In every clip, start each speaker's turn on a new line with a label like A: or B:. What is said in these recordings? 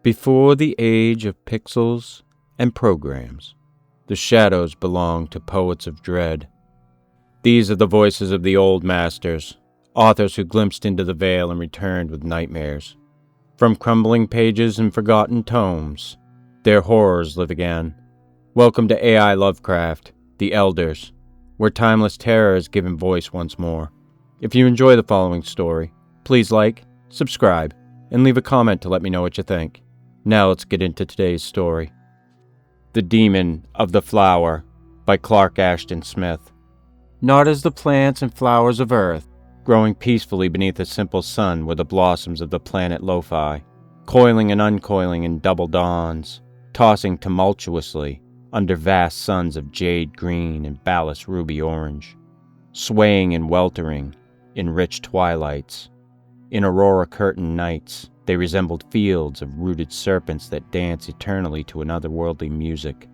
A: Before the age of pixels and programs, the shadows belong to poets of dread. These are the voices of the old masters, authors who glimpsed into the veil and returned with nightmares. From crumbling pages and forgotten tomes, their horrors live again. Welcome to AI Lovecraft, The Elders, where timeless terror is given voice once more. If you enjoy the following story, please like, subscribe, and leave a comment to let me know what you think. Now let's get into today's story. The Demon of the Flower by Clark Ashton Smith. Not as the plants and flowers of earth, growing peacefully beneath a simple sun were the blossoms of the planet Lophai, coiling and uncoiling in double dawns, tossing tumultuously under vast suns of jade green and ballast ruby orange, swaying and weltering in rich twilights. In aurora curtained nights, they resembled fields of rooted serpents that dance eternally to an otherworldly music.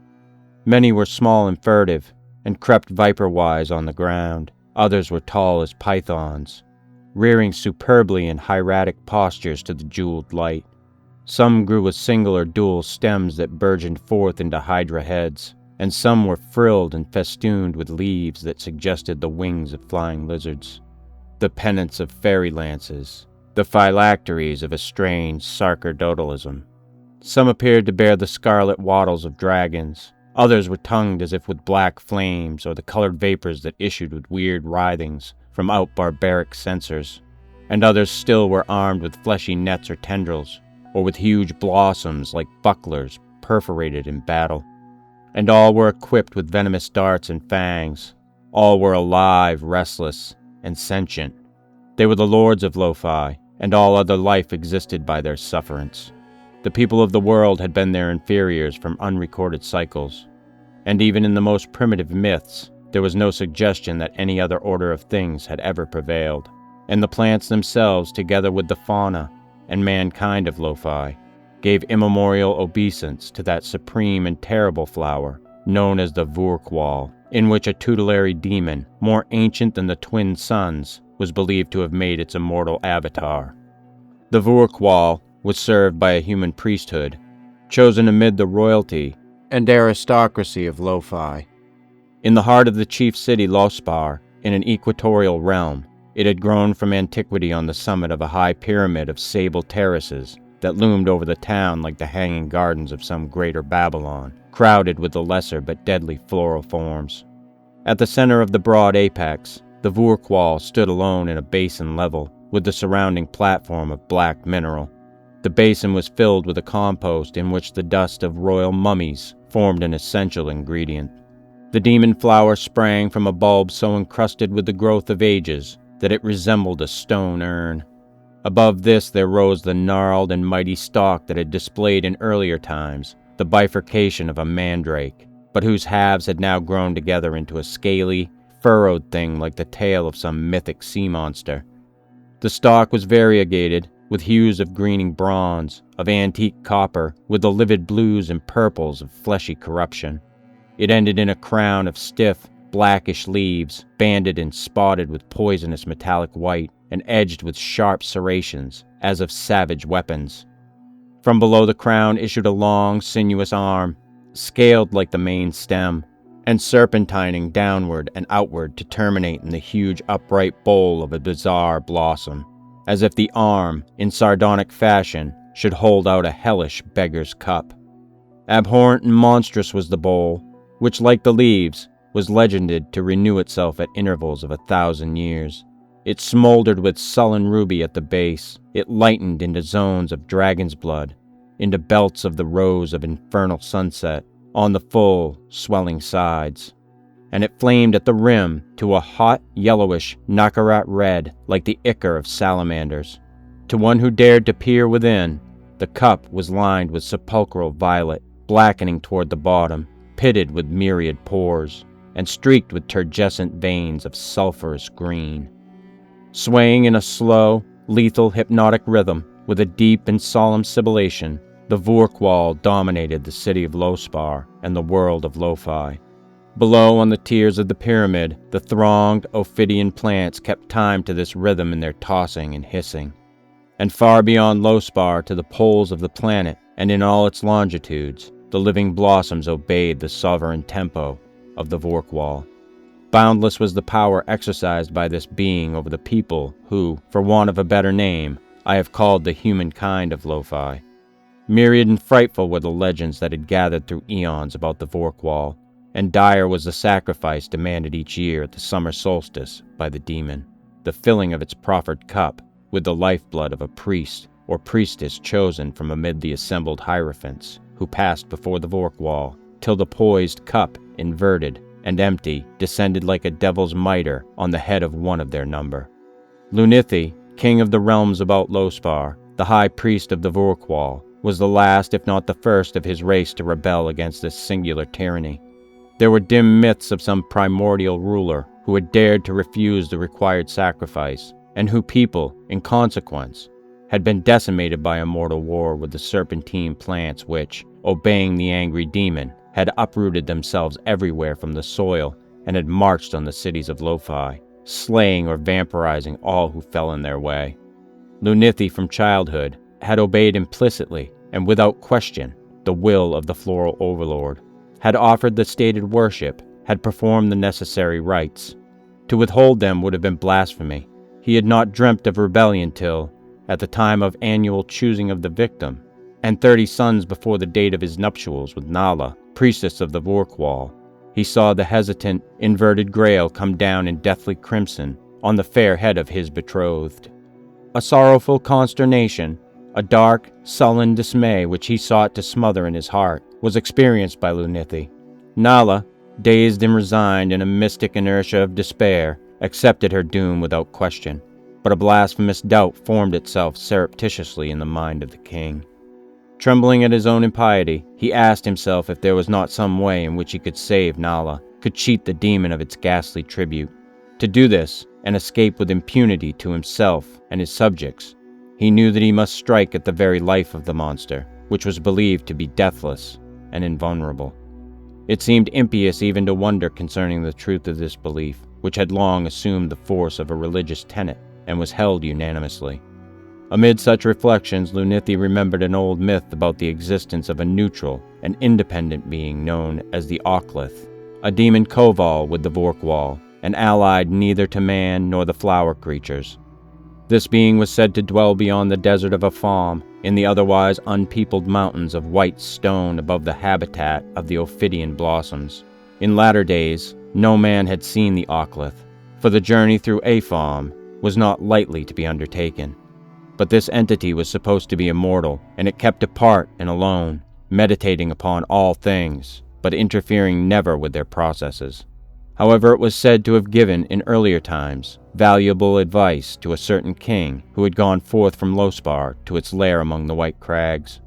A: Many were small and furtive, and crept viper-wise on the ground. Others were tall as pythons, rearing superbly in hieratic postures to the jeweled light. Some grew with single or dual stems that burgeoned forth into hydra heads, and some were frilled and festooned with leaves that suggested the wings of flying lizards. The pennants of fairy lances, the phylacteries of a strange sacerdotalism. Some appeared to bear the scarlet wattles of dragons. Others were tongued as if with black flames or the colored vapors that issued with weird writhings from out barbaric censers. And others still were armed with fleshy nets or tendrils, or with huge blossoms like bucklers perforated in battle. And all were equipped with venomous darts and fangs. All were alive, restless, and sentient. They were the lords of Lophai, and all other life existed by their sufferance. The people of the world had been their inferiors from unrecorded cycles, and even in the most primitive myths, there was no suggestion that any other order of things had ever prevailed. And the plants themselves, together with the fauna and mankind of Lophai, gave immemorial obeisance to that supreme and terrible flower known as the Voorqual, in which a tutelary demon, more ancient than the twin suns, was believed to have made its immortal avatar. The Voorqual was served by a human priesthood, chosen amid the royalty and aristocracy of Lophai. In the heart of the chief city Lospar, in an equatorial realm, it had grown from antiquity on the summit of a high pyramid of sable terraces that loomed over the town like the hanging gardens of some greater Babylon, crowded with the lesser but deadly floral forms. At the center of the broad apex, the Voorqual stood alone in a basin level with the surrounding platform of black mineral. The basin was filled with a compost in which the dust of royal mummies formed an essential ingredient. The demon flower sprang from a bulb so encrusted with the growth of ages that it resembled a stone urn. Above this there rose the gnarled and mighty stalk that had displayed in earlier times the bifurcation of a mandrake, but whose halves had now grown together into a scaly, furrowed thing like the tail of some mythic sea monster. The stalk was variegated, with hues of greening bronze, of antique copper, with the livid blues and purples of fleshy corruption. It ended in a crown of stiff, blackish leaves, banded and spotted with poisonous metallic white, and edged with sharp serrations, as of savage weapons. From below the crown issued a long, sinuous arm, scaled like the main stem, and serpentining downward and outward to terminate in the huge upright bowl of a bizarre blossom, as if the arm, in sardonic fashion, should hold out a hellish beggar's cup. Abhorrent and monstrous was the bowl, which, like the leaves, was legended to renew itself at intervals of 1,000 years. It smoldered with sullen ruby at the base. It lightened into zones of dragon's blood, into belts of the rose of infernal sunset, on the full, swelling sides, and it flamed at the rim to a hot, yellowish Nakarat red like the ichor of salamanders. To one who dared to peer within, the cup was lined with sepulchral violet, blackening toward the bottom, pitted with myriad pores, and streaked with turgescent veins of sulphurous green. Swaying in a slow, lethal, hypnotic rhythm, with a deep and solemn sibilation, the Voorqual dominated the city of Lospar and the world of Lophai. Below, on the tiers of the pyramid, the thronged ophidian plants kept time to this rhythm in their tossing and hissing. and far beyond Lospar to the poles of the planet and in all its longitudes, the living blossoms obeyed the sovereign tempo of the Voorqual. Boundless was the power exercised by this being over the people who, for want of a better name, I have called the humankind of Lophai. Myriad and frightful were the legends that had gathered through eons about the Voorqual, and dire was the sacrifice demanded each year at the summer solstice by the demon, the filling of its proffered cup with the lifeblood of a priest or priestess chosen from amid the assembled hierophants who passed before the Voorqual, till the poised cup, inverted and empty, descended like a devil's mitre on the head of one of their number. Lunithi, king of the realms about Lospar, the high priest of the Voorqual, was the last, if not the first, of his race to rebel against this singular tyranny. There were dim myths of some primordial ruler who had dared to refuse the required sacrifice, and whose people, in consequence, had been decimated by a mortal war with the serpentine plants which, obeying the angry demon, had uprooted themselves everywhere from the soil and had marched on the cities of Lophai, slaying or vampirizing all who fell in their way. Lunithi from childhood had obeyed implicitly and without question the will of the floral overlord, had offered the stated worship, had performed the necessary rites. To withhold them would have been blasphemy. He had not dreamt of rebellion till, at the time of annual choosing of the victim, and 30 sons before the date of his nuptials with Nala, priestess of the Voorqual, he saw the hesitant, inverted grail come down in deathly crimson on the fair head of his betrothed. A sorrowful consternation, a dark, sullen dismay which he sought to smother in his heart, was experienced by Lunithi. Nala, dazed and resigned in a mystic inertia of despair, accepted her doom without question, but a blasphemous doubt formed itself surreptitiously in the mind of the king. Trembling at his own impiety, he asked himself if there was not some way in which he could save Nala, could cheat the demon of its ghastly tribute. To do this, and escape with impunity to himself and his subjects, he knew that he must strike at the very life of the monster, which was believed to be deathless and invulnerable. It seemed impious even to wonder concerning the truth of this belief, which had long assumed the force of a religious tenet and was held unanimously. Amid such reflections, Lunithi remembered an old myth about the existence of a neutral and independent being known as the Occlith, a demon koval with the Voorqual, and allied neither to man nor the flower creatures. This being was said to dwell beyond the desert of Aphom, in the otherwise unpeopled mountains of white stone above the habitat of the ophidian blossoms. In latter days, no man had seen the Occlith, for the journey through Aphom was not lightly to be undertaken. But this entity was supposed to be immortal, and it kept apart and alone, meditating upon all things, but interfering never with their processes. However, it was said to have given, in earlier times, valuable advice to a certain king who had gone forth from Lospar to its lair among the white crags.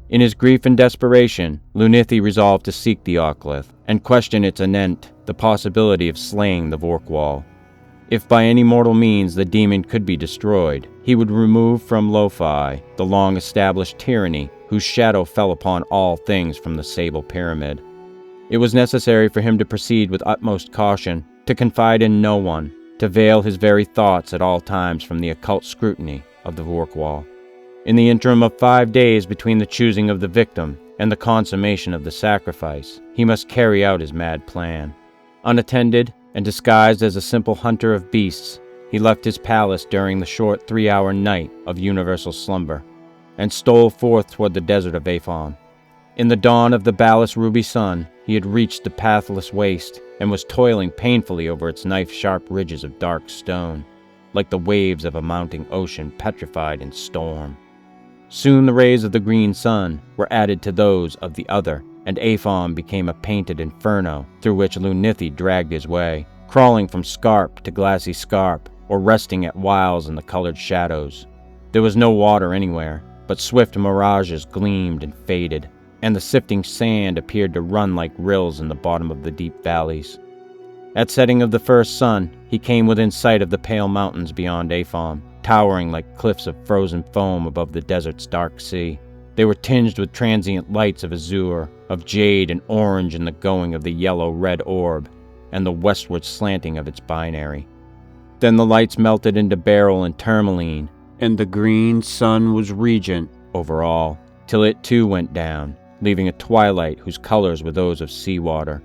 A: In his grief and desperation, Lunithi resolved to seek the Occlith, and question its anent the possibility of slaying the Voorqual. If by any mortal means the demon could be destroyed, he would remove from Lophai the long-established tyranny whose shadow fell upon all things from the sable pyramid. It was necessary for him to proceed with utmost caution, to confide in no one, to veil his very thoughts at all times from the occult scrutiny of the Voorqual. In the interim of 5 days between the choosing of the victim and the consummation of the sacrifice, he must carry out his mad plan. Unattended, and disguised as a simple hunter of beasts, he left his palace during the short 3-hour night of universal slumber, and stole forth toward the desert of Aphom. In the dawn of the ballast ruby sun, he had reached the pathless waste, and was toiling painfully over its knife-sharp ridges of dark stone, like the waves of a mounting ocean petrified in storm. Soon the rays of the green sun were added to those of the other, and Aphom became a painted inferno through which Lunithi dragged his way, crawling from scarp to glassy scarp, or resting at whiles in the colored shadows. There was no water anywhere, but swift mirages gleamed and faded, and the sifting sand appeared to run like rills in the bottom of the deep valleys. At setting of the first sun, he came within sight of the pale mountains beyond Aphom, towering like cliffs of frozen foam above the desert's dark sea. They were tinged with transient lights of azure, of jade and orange in the going of the yellow-red orb, and the westward slanting of its binary. Then the lights melted into beryl and tourmaline, and the green sun was regent over all, till it too went down, leaving a twilight whose colors were those of seawater.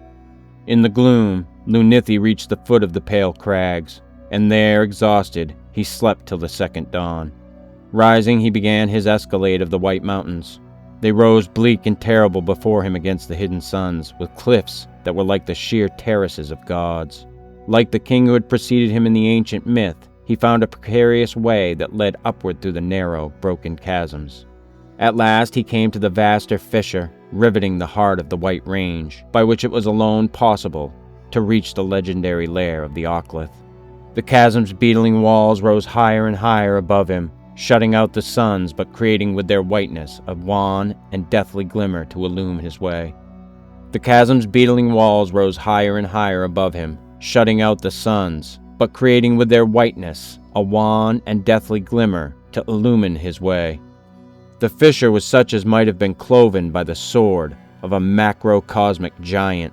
A: In the gloom, Lunithi reached the foot of the pale crags, and there, exhausted, he slept till the second dawn. Rising, he began his escalade of the White Mountains. They rose bleak and terrible before him against the hidden suns, with cliffs that were like the sheer terraces of gods. Like the king who had preceded him in the ancient myth, he found a precarious way that led upward through the narrow, broken chasms. At last he came to the vaster fissure, riveting the heart of the White Range, by which it was alone possible to reach the legendary lair of the Occlith. The chasm's beetling walls rose higher and higher above him, shutting out the suns but creating with their whiteness a wan and deathly glimmer to illume his way. The chasm's beetling walls rose higher and higher above him, shutting out the suns, but creating with their whiteness a wan and deathly glimmer to illumine his way. The fissure was such as might have been cloven by the sword of a macrocosmic giant.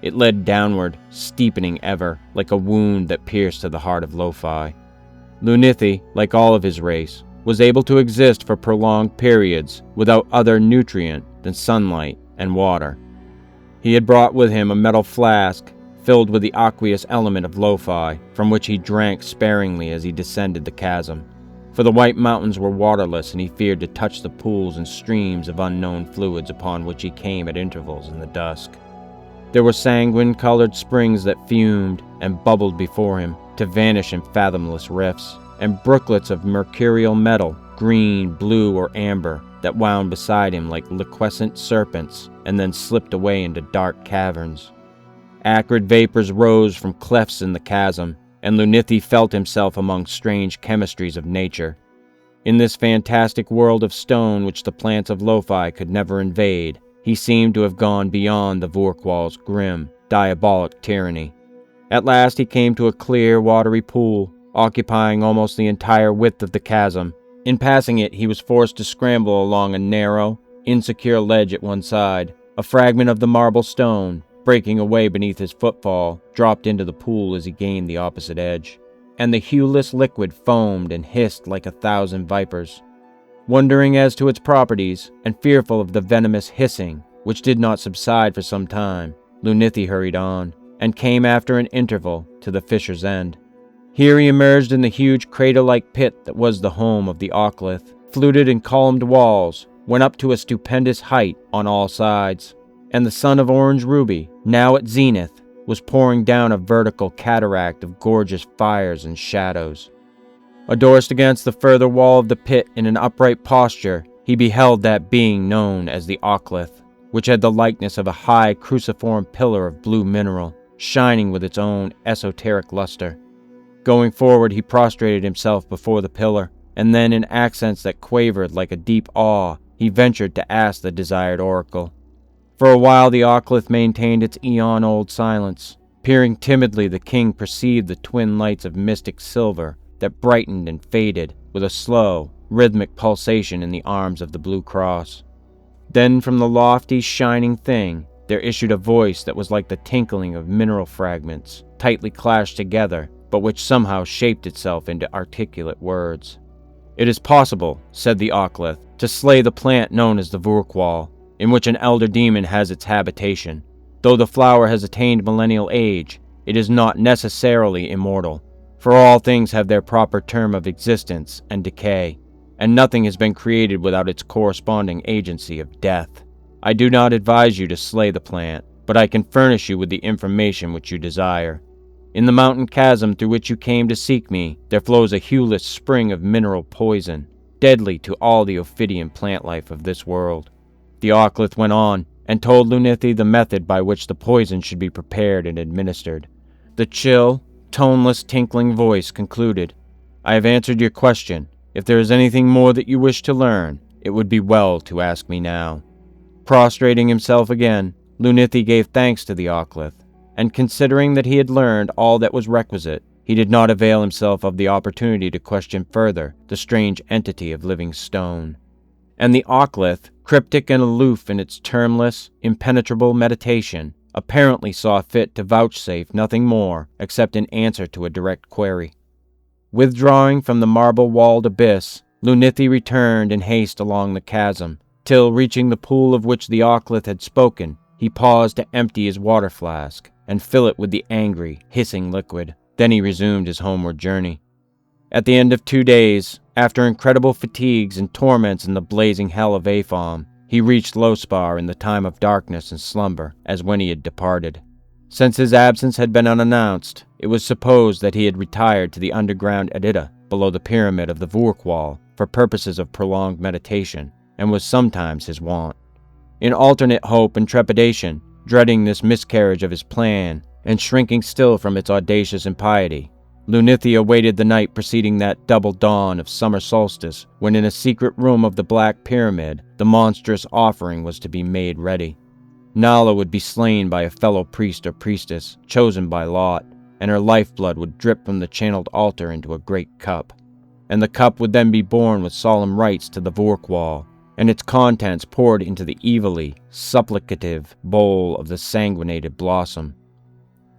A: It led downward, steepening ever, like a wound that pierced to the heart of Lophai. Lunithi, like all of his race, was able to exist for prolonged periods without other nutrient than sunlight and water. He had brought with him a metal flask filled with the aqueous element of Lophai, from which he drank sparingly as he descended the chasm. For the White Mountains were waterless, and he feared to touch the pools and streams of unknown fluids upon which he came at intervals in the dusk. There were sanguine-colored springs that fumed and bubbled before him, to vanish in fathomless rifts, and brooklets of mercurial metal, green, blue, or amber, that wound beside him like liquescent serpents and then slipped away into dark caverns. Acrid vapors rose from clefts in the chasm, and Lunithi felt himself among strange chemistries of nature. In this fantastic world of stone which the plants of Lophai could never invade, he seemed to have gone beyond the Voorqual's grim, diabolic tyranny. At last he came to a clear, watery pool, occupying almost the entire width of the chasm. In passing it, he was forced to scramble along a narrow, insecure ledge at one side. A fragment of the marble stone, breaking away beneath his footfall, dropped into the pool as he gained the opposite edge, and the hueless liquid foamed and hissed like 1,000 vipers. Wondering as to its properties, and fearful of the venomous hissing, which did not subside for some time, Lunithi hurried on, and came after an interval to the fissure's end. Here he emerged in the huge crater-like pit that was the home of the Occlith. Fluted and columned walls went up to a stupendous height on all sides, and the sun of orange ruby, now at zenith, was pouring down a vertical cataract of gorgeous fires and shadows. Adorsed against the further wall of the pit in an upright posture, he beheld that being known as the Occlith, which had the likeness of a high cruciform pillar of blue mineral, shining with its own esoteric luster. Going forward, he prostrated himself before the pillar, and then in accents that quavered like a deep awe, he ventured to ask the desired oracle. For a while the Occlith maintained its eon-old silence. Peering timidly, the king perceived the twin lights of mystic silver that brightened and faded with a slow, rhythmic pulsation in the arms of the blue cross. Then from the lofty, shining thing, there issued a voice that was like the tinkling of mineral fragments, tightly clashed together, but which somehow shaped itself into articulate words. "It is possible," said the Occlith, "to slay the plant known as the Voorqual, in which an elder demon has its habitation. Though the flower has attained millennial age, it is not necessarily immortal, for all things have their proper term of existence and decay, and nothing has been created without its corresponding agency of death. I do not advise you to slay the plant, but I can furnish you with the information which you desire. In the mountain chasm through which you came to seek me, there flows a hueless spring of mineral poison, deadly to all the ophidian plant life of this world." The Occlith went on, and told Lunithi the method by which the poison should be prepared and administered. The chill, toneless, tinkling voice concluded, "I have answered your question. If there is anything more that you wish to learn, it would be well to ask me now." Prostrating himself again, Lunithi gave thanks to the Occlith, and considering that he had learned all that was requisite, he did not avail himself of the opportunity to question further the strange entity of living stone. And the Occlith, cryptic and aloof in its termless, impenetrable meditation, apparently saw fit to vouchsafe nothing more except an answer to a direct query. Withdrawing from the marble-walled abyss, Lunithi returned in haste along the chasm, till, reaching the pool of which the Occlith had spoken, he paused to empty his water flask and fill it with the angry, hissing liquid. Then he resumed his homeward journey. At the end of 2 days, after incredible fatigues and torments in the blazing hell of Aphom, he reached Lophai in the time of darkness and slumber, as when he had departed. Since his absence had been unannounced, it was supposed that he had retired to the underground Edita below the pyramid of the Voorqual for purposes of prolonged meditation, and was sometimes his wont. In alternate hope and trepidation, dreading this miscarriage of his plan, and shrinking still from its audacious impiety, Lunithi awaited the night preceding that double dawn of summer solstice, when in a secret room of the Black Pyramid, the monstrous offering was to be made ready. Nala would be slain by a fellow priest or priestess, chosen by lot, and her lifeblood would drip from the channeled altar into a great cup. And the cup would then be borne with solemn rites to the Voorqual, and its contents poured into the evilly supplicative bowl of the sanguinated blossom.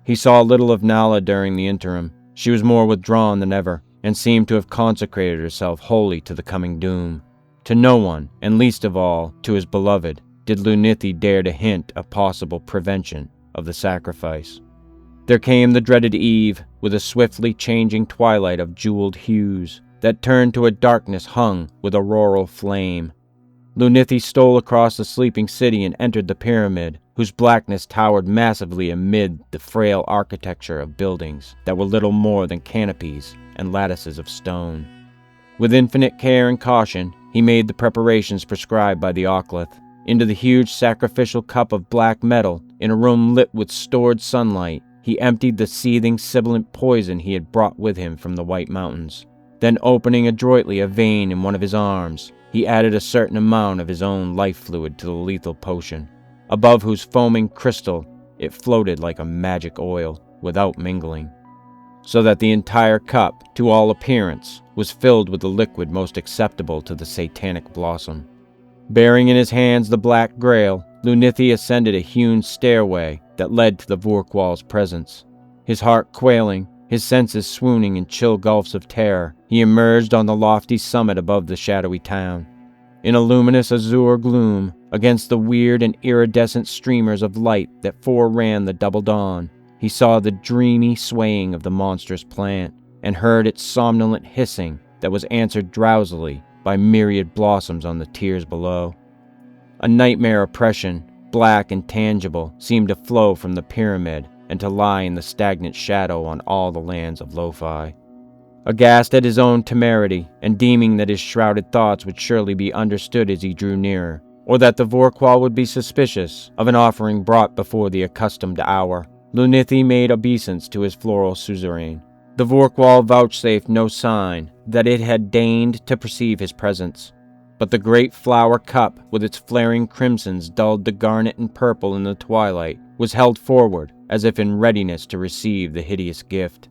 A: He saw little of Nala during the interim. She was more withdrawn than ever, and seemed to have consecrated herself wholly to the coming doom. To no one, and least of all to his beloved, did Lunithi dare to hint a possible prevention of the sacrifice. There came the dreaded eve, with a swiftly changing twilight of jeweled hues, that turned to a darkness hung with auroral flame. Lunithi stole across the sleeping city and entered the pyramid, whose blackness towered massively amid the frail architecture of buildings that were little more than canopies and lattices of stone. With infinite care and caution, he made the preparations prescribed by the Occlith. Into the huge sacrificial cup of black metal, in a room lit with stored sunlight, he emptied the seething, sibilant poison he had brought with him from the White Mountains. Then, opening adroitly a vein in one of his arms, he added a certain amount of his own life fluid to the lethal potion, above whose foaming crystal it floated like a magic oil, without mingling, so that the entire cup, to all appearance, was filled with the liquid most acceptable to the satanic blossom. Bearing in his hands the black grail, Lunithi ascended a hewn stairway that led to the Voorqual's presence. His heart quailing, his senses swooning in chill gulfs of terror, he emerged on the lofty summit above the shadowy town. In a luminous azure gloom, against the weird and iridescent streamers of light that foreran the double dawn, he saw the dreamy swaying of the monstrous plant, and heard its somnolent hissing that was answered drowsily by myriad blossoms on the tiers below. A nightmare oppression, black and tangible, seemed to flow from the pyramid and to lie in the stagnant shadow on all the lands of Lophai. Aghast at his own temerity, and deeming that his shrouded thoughts would surely be understood as he drew nearer, or that the Voorqual would be suspicious of an offering brought before the accustomed hour, Lunithi made obeisance to his floral suzerain. The Voorqual vouchsafed no sign that it had deigned to perceive his presence, but the great flower cup, with its flaring crimsons dulled to garnet and purple in the twilight, was held forward as if in readiness to receive the hideous gift.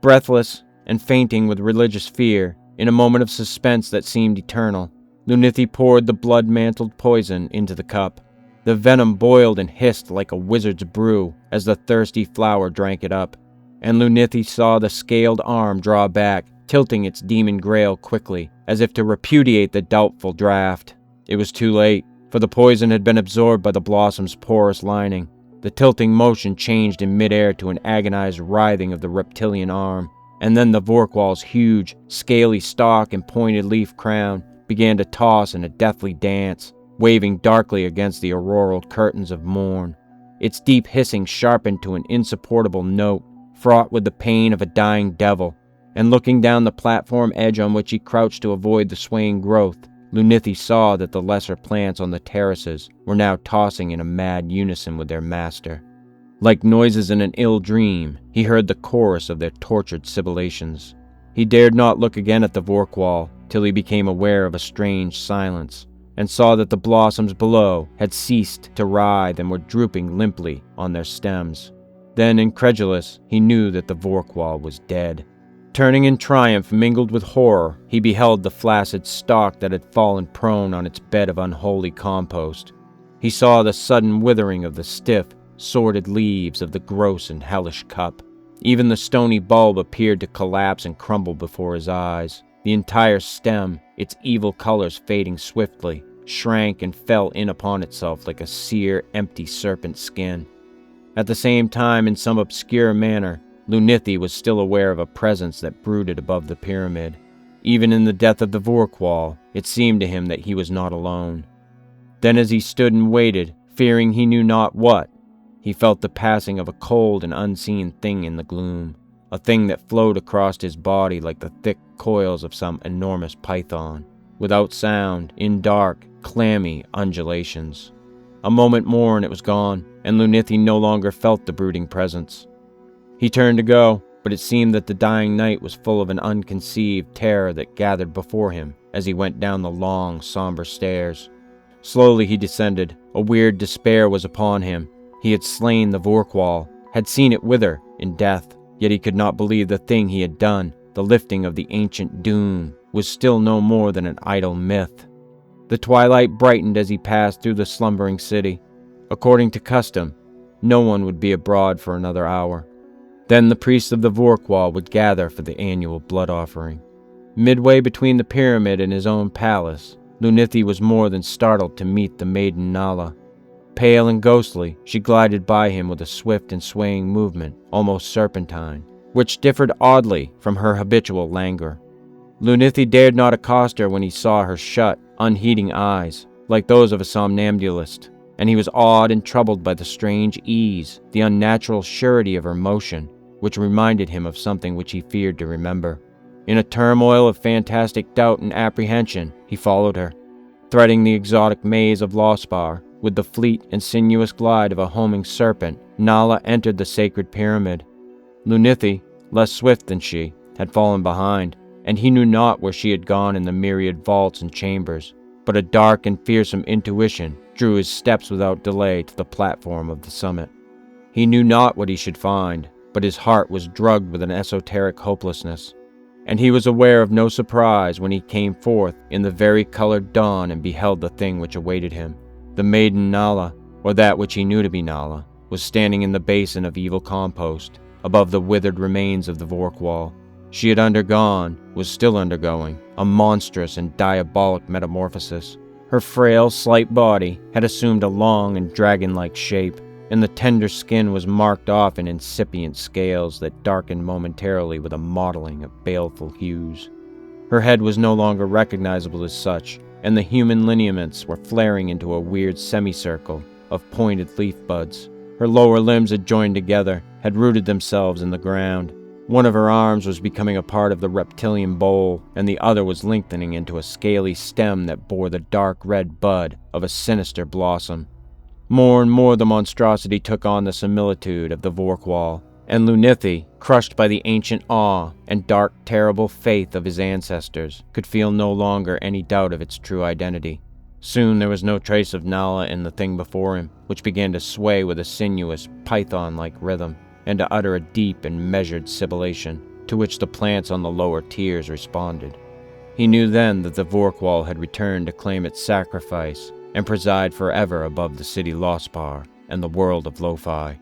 A: Breathless and fainting with religious fear, in a moment of suspense that seemed eternal, Lunithi poured the blood-mantled poison into the cup. The venom boiled and hissed like a wizard's brew as the thirsty flower drank it up, and Lunithi saw the scaled arm draw back, tilting its demon grail quickly, as if to repudiate the doubtful draught. It was too late, for the poison had been absorbed by the blossom's porous lining. The tilting motion changed in midair to an agonized writhing of the reptilian arm, and then the Voorqual's huge, scaly stalk and pointed leaf crown began to toss in a deathly dance, waving darkly against the auroral curtains of morn. Its deep hissing sharpened to an insupportable note, fraught with the pain of a dying devil, and looking down the platform edge on which he crouched to avoid the swaying growth, Lunithi saw that the lesser plants on the terraces were now tossing in a mad unison with their master. Like noises in an ill dream, he heard the chorus of their tortured sibilations. He dared not look again at the Voorqual till he became aware of a strange silence, and saw that the blossoms below had ceased to writhe and were drooping limply on their stems. Then, incredulous, he knew that the Voorqual was dead. Turning in triumph mingled with horror, he beheld the flaccid stalk that had fallen prone on its bed of unholy compost. He saw the sudden withering of the stiff, sordid leaves of the gross and hellish cup. Even the stony bulb appeared to collapse and crumble before his eyes. The entire stem, its evil colors fading swiftly, shrank and fell in upon itself like a sere, empty serpent skin. At the same time, in some obscure manner, Lunithi was still aware of a presence that brooded above the pyramid. Even in the death of the Voorqual, it seemed to him that he was not alone. Then as he stood and waited, fearing he knew not what, he felt the passing of a cold and unseen thing in the gloom, a thing that flowed across his body like the thick coils of some enormous python, without sound, in dark, clammy undulations. A moment more and it was gone, and Lunithi no longer felt the brooding presence. He turned to go, but it seemed that the dying night was full of an unconceived terror that gathered before him as he went down the long, somber stairs. Slowly he descended. A weird despair was upon him. He had slain the Voorqual, had seen it wither in death, yet he could not believe the thing he had done, the lifting of the ancient doom, was still no more than an idle myth. The twilight brightened as he passed through the slumbering city. According to custom, no one would be abroad for another hour. Then the priests of the Voorqual would gather for the annual blood offering. Midway between the pyramid and his own palace, Lunithi was more than startled to meet the maiden Nala. Pale and ghostly, she glided by him with a swift and swaying movement, almost serpentine, which differed oddly from her habitual languor. Lunithi dared not accost her when he saw her shut, unheeding eyes, like those of a somnambulist, and he was awed and troubled by the strange ease, the unnatural surety of her motion, which reminded him of something which he feared to remember. In a turmoil of fantastic doubt and apprehension, he followed her, threading the exotic maze of Lophai. With the fleet and sinuous glide of a homing serpent, Nala entered the sacred pyramid. Lunithi, less swift than she, had fallen behind, and he knew not where she had gone in the myriad vaults and chambers, but a dark and fearsome intuition drew his steps without delay to the platform of the summit. He knew not what he should find, but his heart was drugged with an esoteric hopelessness, and he was aware of no surprise when he came forth in the vari-colored dawn and beheld the thing which awaited him. The maiden Nala, or that which he knew to be Nala, was standing in the basin of evil compost, above the withered remains of the Voorqual. She had undergone, was still undergoing, a monstrous and diabolic metamorphosis. Her frail, slight body had assumed a long and dragon-like shape, and the tender skin was marked off in incipient scales that darkened momentarily with a mottling of baleful hues. Her head was no longer recognizable as such, and the human lineaments were flaring into a weird semicircle of pointed leaf buds. Her lower limbs had joined together, had rooted themselves in the ground. One of her arms was becoming a part of the reptilian bowl, and the other was lengthening into a scaly stem that bore the dark red bud of a sinister blossom. More and more the monstrosity took on the similitude of the Voorqual, and Lunithi, crushed by the ancient awe and dark, terrible faith of his ancestors, could feel no longer any doubt of its true identity. Soon there was no trace of Nala in the thing before him, which began to sway with a sinuous, python-like rhythm, and to utter a deep and measured sibilation, to which the plants on the lower tiers responded. He knew then that the Voorqual had returned to claim its sacrifice and preside forever above the city Lophai and the world of Lophai.